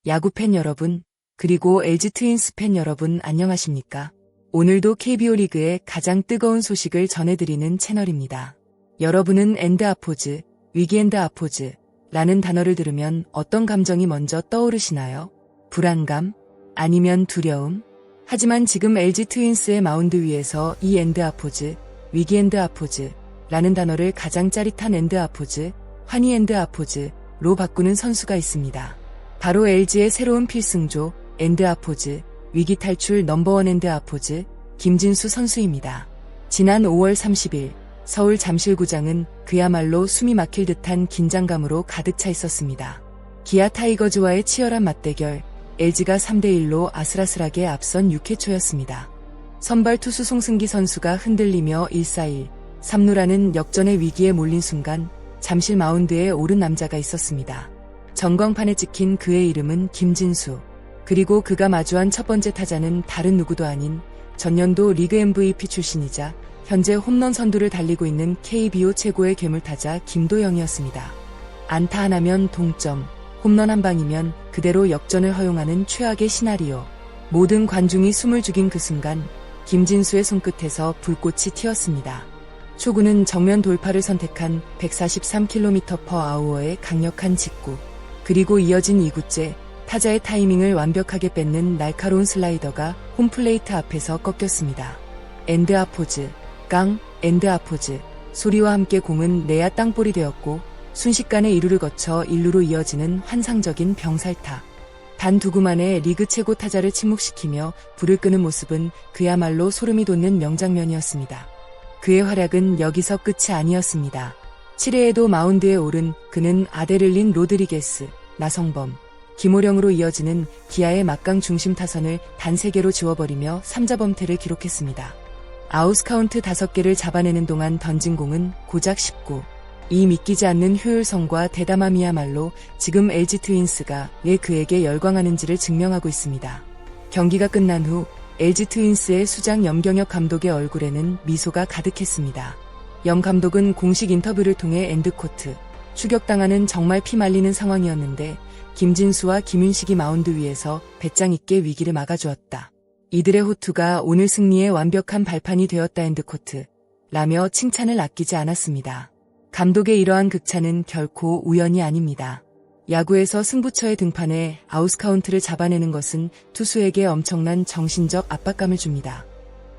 야구팬 여러분, 그리고 LG 트윈스 팬 여러분 안녕하십니까? 오늘도 KBO 리그의 가장 뜨거운 소식을 전해드리는 채널입니다. 여러분은 엔드아포즈, 위기엔드아포즈 라는 단어를 들으면 어떤 감정이 먼저 떠오르시나요? 불안감? 아니면 두려움? 하지만 지금 LG 트윈스의 마운드 위에서 이 엔드아포즈, 위기엔드아포즈 라는 단어를 가장 짜릿한 엔드아포즈, 환희엔드아포즈로 바꾸는 선수가 있습니다. 바로 LG의 새로운 필승조, 엔드아포즈, 위기 탈출 넘버원 엔드아포즈, 김진수 선수입니다. 지난 5월 30일, 서울 잠실구장은 그야말로 숨이 막힐 듯한 긴장감으로 가득 차 있었습니다. 기아 타이거즈와의 치열한 맞대결, LG가 3대1로 아슬아슬하게 앞선 6회 초였습니다. 선발 투수 송승기 선수가 흔들리며 1-4-1, 3루라는 역전의 위기에 몰린 순간, 잠실 마운드에 오른 남자가 있었습니다. 전광판에 찍힌 그의 이름은 김진수. 그리고 그가 마주한 첫 번째 타자는 다른 누구도 아닌 전년도 리그 MVP 출신이자 현재 홈런 선두를 달리고 있는 KBO 최고의 괴물타자 김도영이었습니다. 안타 하나면 동점, 홈런 한 방이면 그대로 역전을 허용하는 최악의 시나리오. 모든 관중이 숨을 죽인 그 순간 김진수의 손끝에서 불꽃이 튀었습니다. 초구는 정면 돌파를 선택한 143km/h의 강력한 직구. 그리고 이어진 2구째, 타자의 타이밍을 완벽하게 뺏는 날카로운 슬라이더가 홈플레이트 앞에서 꺾였습니다. 엔드아포즈, 엔드아포즈 소리와 함께 공은 내야 땅볼이 되었고 순식간에 2루를 거쳐 1루로 이어지는 환상적인 병살타. 단 2구 만에 리그 최고 타자를 침묵시키며 불을 끄는 모습은 그야말로 소름이 돋는 명장면이었습니다. 그의 활약은 여기서 끝이 아니었습니다. 7회에도 마운드에 오른 그는 아데를린 로드리게스, 나성범, 김호령으로 이어지는 기아의 막강 중심 타선을 단 3개로 지워버리며 3자 범퇴를 기록했습니다. 아웃 카운트 5개를 잡아내는 동안 던진 공은 고작 19. 이 믿기지 않는 효율성과 대담함이야말로 지금 LG 트윈스가 왜 그에게 열광하는지를 증명하고 있습니다. 경기가 끝난 후 LG 트윈스의 수장 염경엽 감독의 얼굴에는 미소가 가득했습니다. 염 감독은 공식 인터뷰를 통해 엔드코트, 추격당하는 정말 피말리는 상황이었는데 김진수와 김윤식이 마운드 위에서 배짱 있게 위기를 막아주었다. 이들의 호투가 오늘 승리의 완벽한 발판이 되었다 엔드코트 라며 칭찬을 아끼지 않았습니다. 감독의 이러한 극찬은 결코 우연이 아닙니다. 야구에서 승부처의 등판에 아웃카운트를 잡아내는 것은 투수에게 엄청난 정신적 압박감을 줍니다.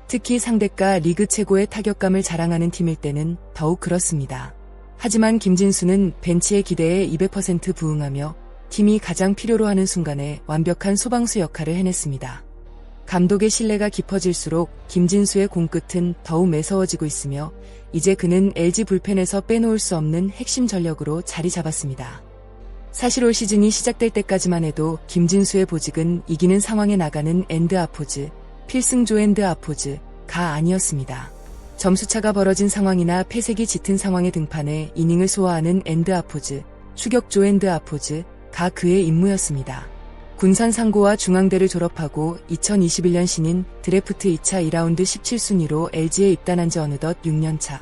특히 상대가 리그 최고의 타격감을 자랑하는 팀일 때는 더욱 그렇습니다. 하지만 김진수는 벤치의 기대에 200% 부응하며 팀이 가장 필요로 하는 순간에 완벽한 소방수 역할을 해냈습니다. 감독의 신뢰가 깊어질수록 김진수의 공끝은 더욱 매서워지고 있으며 이제 그는 LG 불펜에서 빼놓을 수 없는 핵심 전력으로 자리 잡았습니다. 사실 올 시즌이 시작될 때까지만 해도 김진수의 보직은 이기는 상황에 나가는 엔드아포즈, 필승조 엔드아포즈가 아니었습니다. 점수차가 벌어진 상황이나 패색이 짙은 상황의 등판에 이닝을 소화하는 엔드아포즈, 추격조 엔드아포즈가 그의 임무였습니다. 군산 상고와 중앙대를 졸업하고 2021년 신인 드래프트 2차 2라운드 17순위로 LG에 입단한 지 어느덧 6년차.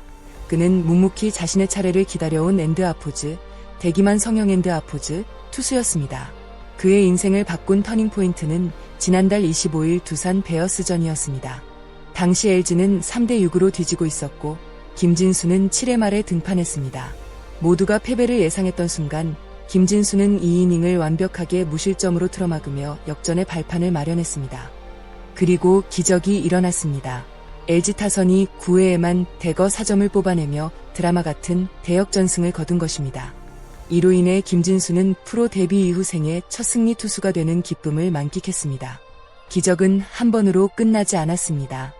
그는 묵묵히 자신의 차례를 기다려온 엔드아포즈, 대기만 성형 엔드아포즈 투수였습니다. 그의 인생을 바꾼 터닝포인트는 지난달 25일 두산 베어스전이었습니다. 당시 LG는 3대6으로 뒤지고 있었고 김진수는 7회 말에 등판했습니다. 모두가 패배를 예상했던 순간 김진수는 2이닝을 완벽하게 무실점으로 틀어막으며 역전의 발판을 마련했습니다. 그리고 기적이 일어났습니다. LG 타선이 9회에만 대거 4점을 뽑아내며 드라마 같은 대역전승을 거둔 것입니다. 이로 인해 김진수는 프로 데뷔 이후 생애 첫 승리 투수가 되는 기쁨을 만끽했습니다. 기적은 한 번으로 끝나지 않았습니다.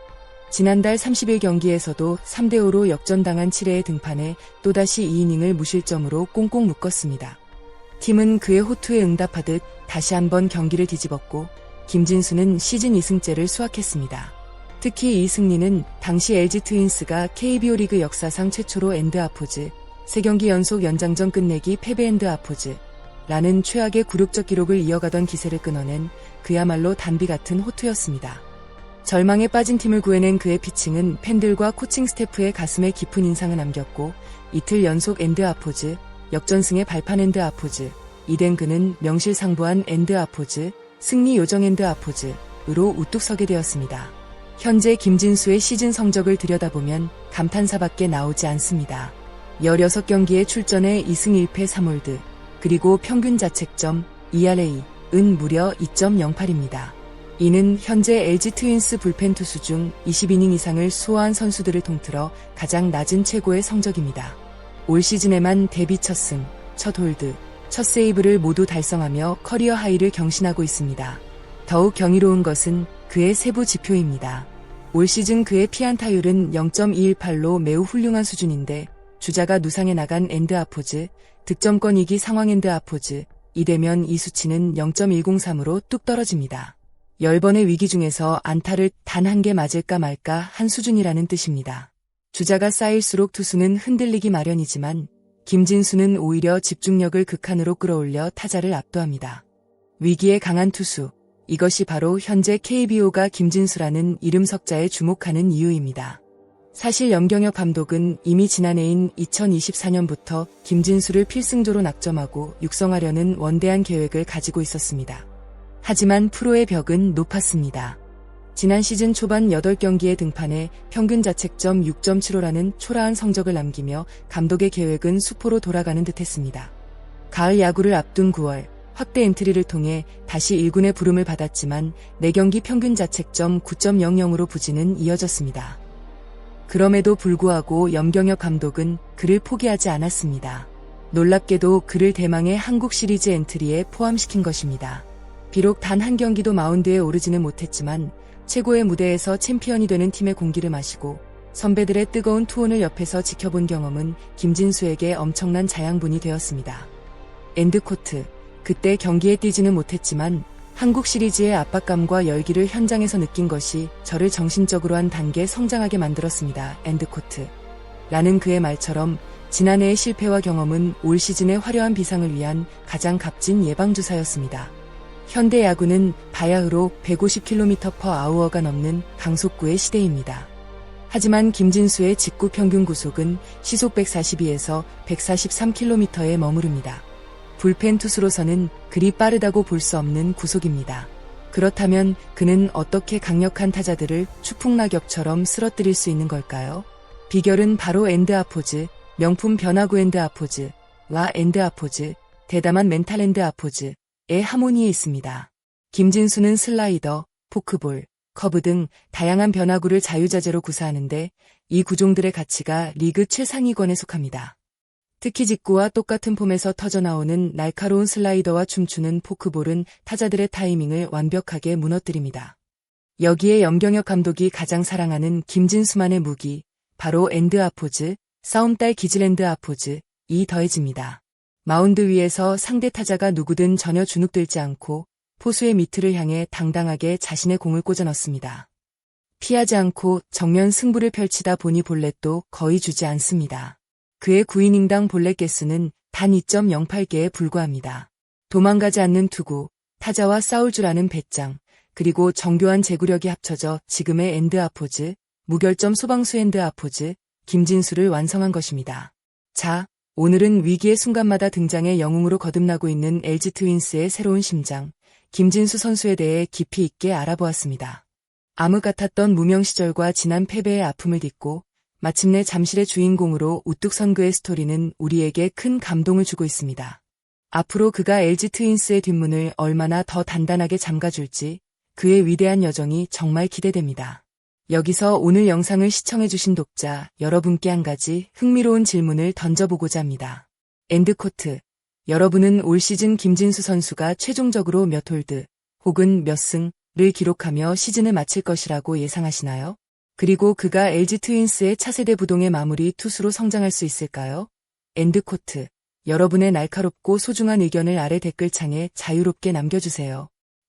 지난달 30일 경기에서도 3대5로 역전당한 7회에 등판해 또다시 2이닝을 무실점으로 꽁꽁 묶었습니다. 팀은 그의 호투에 응답하듯 다시 한번 경기를 뒤집었고 김진수는 시즌 2승째를 수확했습니다. 특히 이 승리는 당시 LG 트윈스가 KBO 리그 역사상 최초로 엔드아포즈, 3경기 연속 연장전 끝내기 패배 엔드아포즈 라는 최악의 굴욕적 기록을 이어가던 기세를 끊어낸 그야말로 단비 같은 호투였습니다. 절망에 빠진 팀을 구해낸 그의 피칭은 팬들과 코칭 스태프의 가슴에 깊은 인상을 남겼고 이틀 연속 엔드아포즈, 역전승의 발판 엔드아포즈, 이된 그는 명실상부한 엔드아포즈, 승리 요정 엔드아포즈으로 우뚝 서게 되었습니다. 현재 김진수의 시즌 성적을 들여다보면 감탄사밖에 나오지 않습니다. 16경기에 출전해 2승 1패 3홀드, 그리고 평균 자책점 ERA은 무려 2.08입니다. 이는 현재 LG 트윈스 불펜 투수 중 20이닝 이상을 소화한 선수들을 통틀어 가장 낮은 최고의 성적입니다. 올 시즌에만 데뷔 첫 승, 첫 홀드, 첫 세이브를 모두 달성하며 커리어 하이를 경신하고 있습니다. 더욱 경이로운 것은 그의 세부 지표입니다. 올 시즌 그의 피안타율은 0.218로 매우 훌륭한 수준인데 주자가 누상해 나간 엔드아포즈, 득점권 위기 상황 엔드아포즈, 이되면 이 수치는 0.103으로 뚝 떨어집니다. 10번의 위기 중에서 안타를 단 한 개 맞을까 말까 한 수준이라는 뜻입니다. 주자가 쌓일수록 투수는 흔들리기 마련이지만 김진수는 오히려 집중력을 극한으로 끌어올려 타자를 압도합니다. 위기에 강한 투수, 이것이 바로 현재 KBO가 김진수라는 이름 석자에 주목하는 이유입니다. 사실 염경엽 감독은 이미 지난해인 2024년부터 김진수를 필승조로 낙점하고 육성하려는 원대한 계획을 가지고 있었습니다. 하지만 프로의 벽은 높았습니다. 지난 시즌 초반 8경기에 등판해 평균 자책점 6.75라는 초라한 성적을 남기며 감독의 계획은 수포로 돌아가는 듯했습니다. 가을 야구를 앞둔 9월, 확대 엔트리를 통해 다시 1군의 부름을 받았지만 4경기 평균 자책점 9.00으로 부진은 이어졌습니다. 그럼에도 불구하고 염경엽 감독은 그를 포기하지 않았습니다. 놀랍게도 그를 대망의 한국 시리즈 엔트리에 포함시킨 것입니다. 비록 단 한 경기도 마운드에 오르지는 못했지만 최고의 무대에서 챔피언이 되는 팀의 공기를 마시고 선배들의 뜨거운 투혼을 옆에서 지켜본 경험은 김진수에게 엄청난 자양분이 되었습니다. 엔드코트, 그때 경기에 뛰지는 못했지만 한국 시리즈의 압박감과 열기를 현장에서 느낀 것이 저를 정신적으로 한 단계 성장하게 만들었습니다. 엔드코트. 라는 그의 말처럼 지난해의 실패와 경험은 올 시즌의 화려한 비상을 위한 가장 값진 예방주사였습니다. 현대 야구는 바야흐로 150km/h가 넘는 강속구의 시대입니다. 하지만 김진수의 직구 평균 구속은 시속 142에서 143km에 머무릅니다. 불펜 투수로서는 그리 빠르다고 볼 수 없는 구속입니다. 그렇다면 그는 어떻게 강력한 타자들을 추풍낙엽처럼 쓰러뜨릴 수 있는 걸까요? 비결은 바로 엔드아포즈, 명품 변화구 엔드아포즈와 엔드아포즈, 대담한 멘탈 엔드아포즈의 하모니에 있습니다. 김진수는 슬라이더, 포크볼, 커브 등 다양한 변화구를 자유자재로 구사하는데 이 구종들의 가치가 리그 최상위권에 속합니다. 특히 직구와 똑같은 폼에서 터져나오는 날카로운 슬라이더와 춤추는 포크볼은 타자들의 타이밍을 완벽하게 무너뜨립니다. 여기에 염경엽 감독이 가장 사랑하는 김진수만의 무기, 바로 엔드아포즈, 싸움딸 기질 엔드아포즈이 더해집니다. 마운드 위에서 상대 타자가 누구든 전혀 주눅들지 않고 포수의 미트를 향해 당당하게 자신의 공을 꽂아 넣습니다. 피하지 않고 정면 승부를 펼치다 보니 볼넷도 거의 주지 않습니다. 그의 9이닝당 볼넷 개수는 단 2.08개에 불과합니다. 도망가지 않는 투구, 타자와 싸울 줄 아는 배짱, 그리고 정교한 제구력이 합쳐져 지금의 엔드아포즈, 무결점 소방수 엔드아포즈, 김진수를 완성한 것입니다. 자, 오늘은 위기의 순간마다 등장해 영웅으로 거듭나고 있는 LG 트윈스의 새로운 심장, 김진수 선수에 대해 깊이 있게 알아보았습니다. 암흑 같았던 무명 시절과 지난 패배의 아픔을 딛고 마침내 잠실의 주인공으로 우뚝 선 그의 스토리는 우리에게 큰 감동을 주고 있습니다. 앞으로 그가 LG 트윈스의 뒷문을 얼마나 더 단단하게 잠가줄지 그의 위대한 여정이 정말 기대됩니다. 여기서 오늘 영상을 시청해주신 독자 여러분께 한 가지 흥미로운 질문을 던져보고자 합니다. 엔드코트, 여러분은 올 시즌 김진수 선수가 최종적으로 몇 홀드 혹은 몇 승을 기록하며 시즌을 마칠 것이라고 예상하시나요? 그리고 그가 LG 트윈스의 차세대 부동의 마무리 투수로 성장할 수 있을까요? 엔드코트, 여러분의 날카롭고 소중한 의견을 아래 댓글창에 자유롭게 남겨주세요.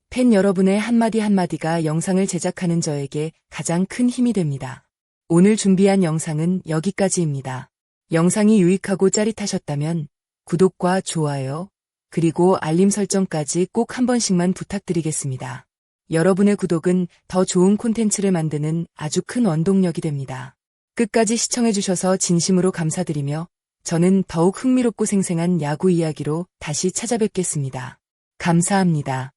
팬 여러분의 한마디 한마디가 영상을 제작하는 저에게 가장 큰 힘이 됩니다. 오늘 준비한 영상은 여기까지입니다. 영상이 유익하고 짜릿하셨다면 구독과 좋아요, 그리고 알림 설정까지 꼭 한 번씩만 부탁드리겠습니다. 여러분의 구독은 더 좋은 콘텐츠를 만드는 아주 큰 원동력이 됩니다. 끝까지 시청해주셔서 진심으로 감사드리며 저는 더욱 흥미롭고 생생한 야구 이야기로 다시 찾아뵙겠습니다. 감사합니다.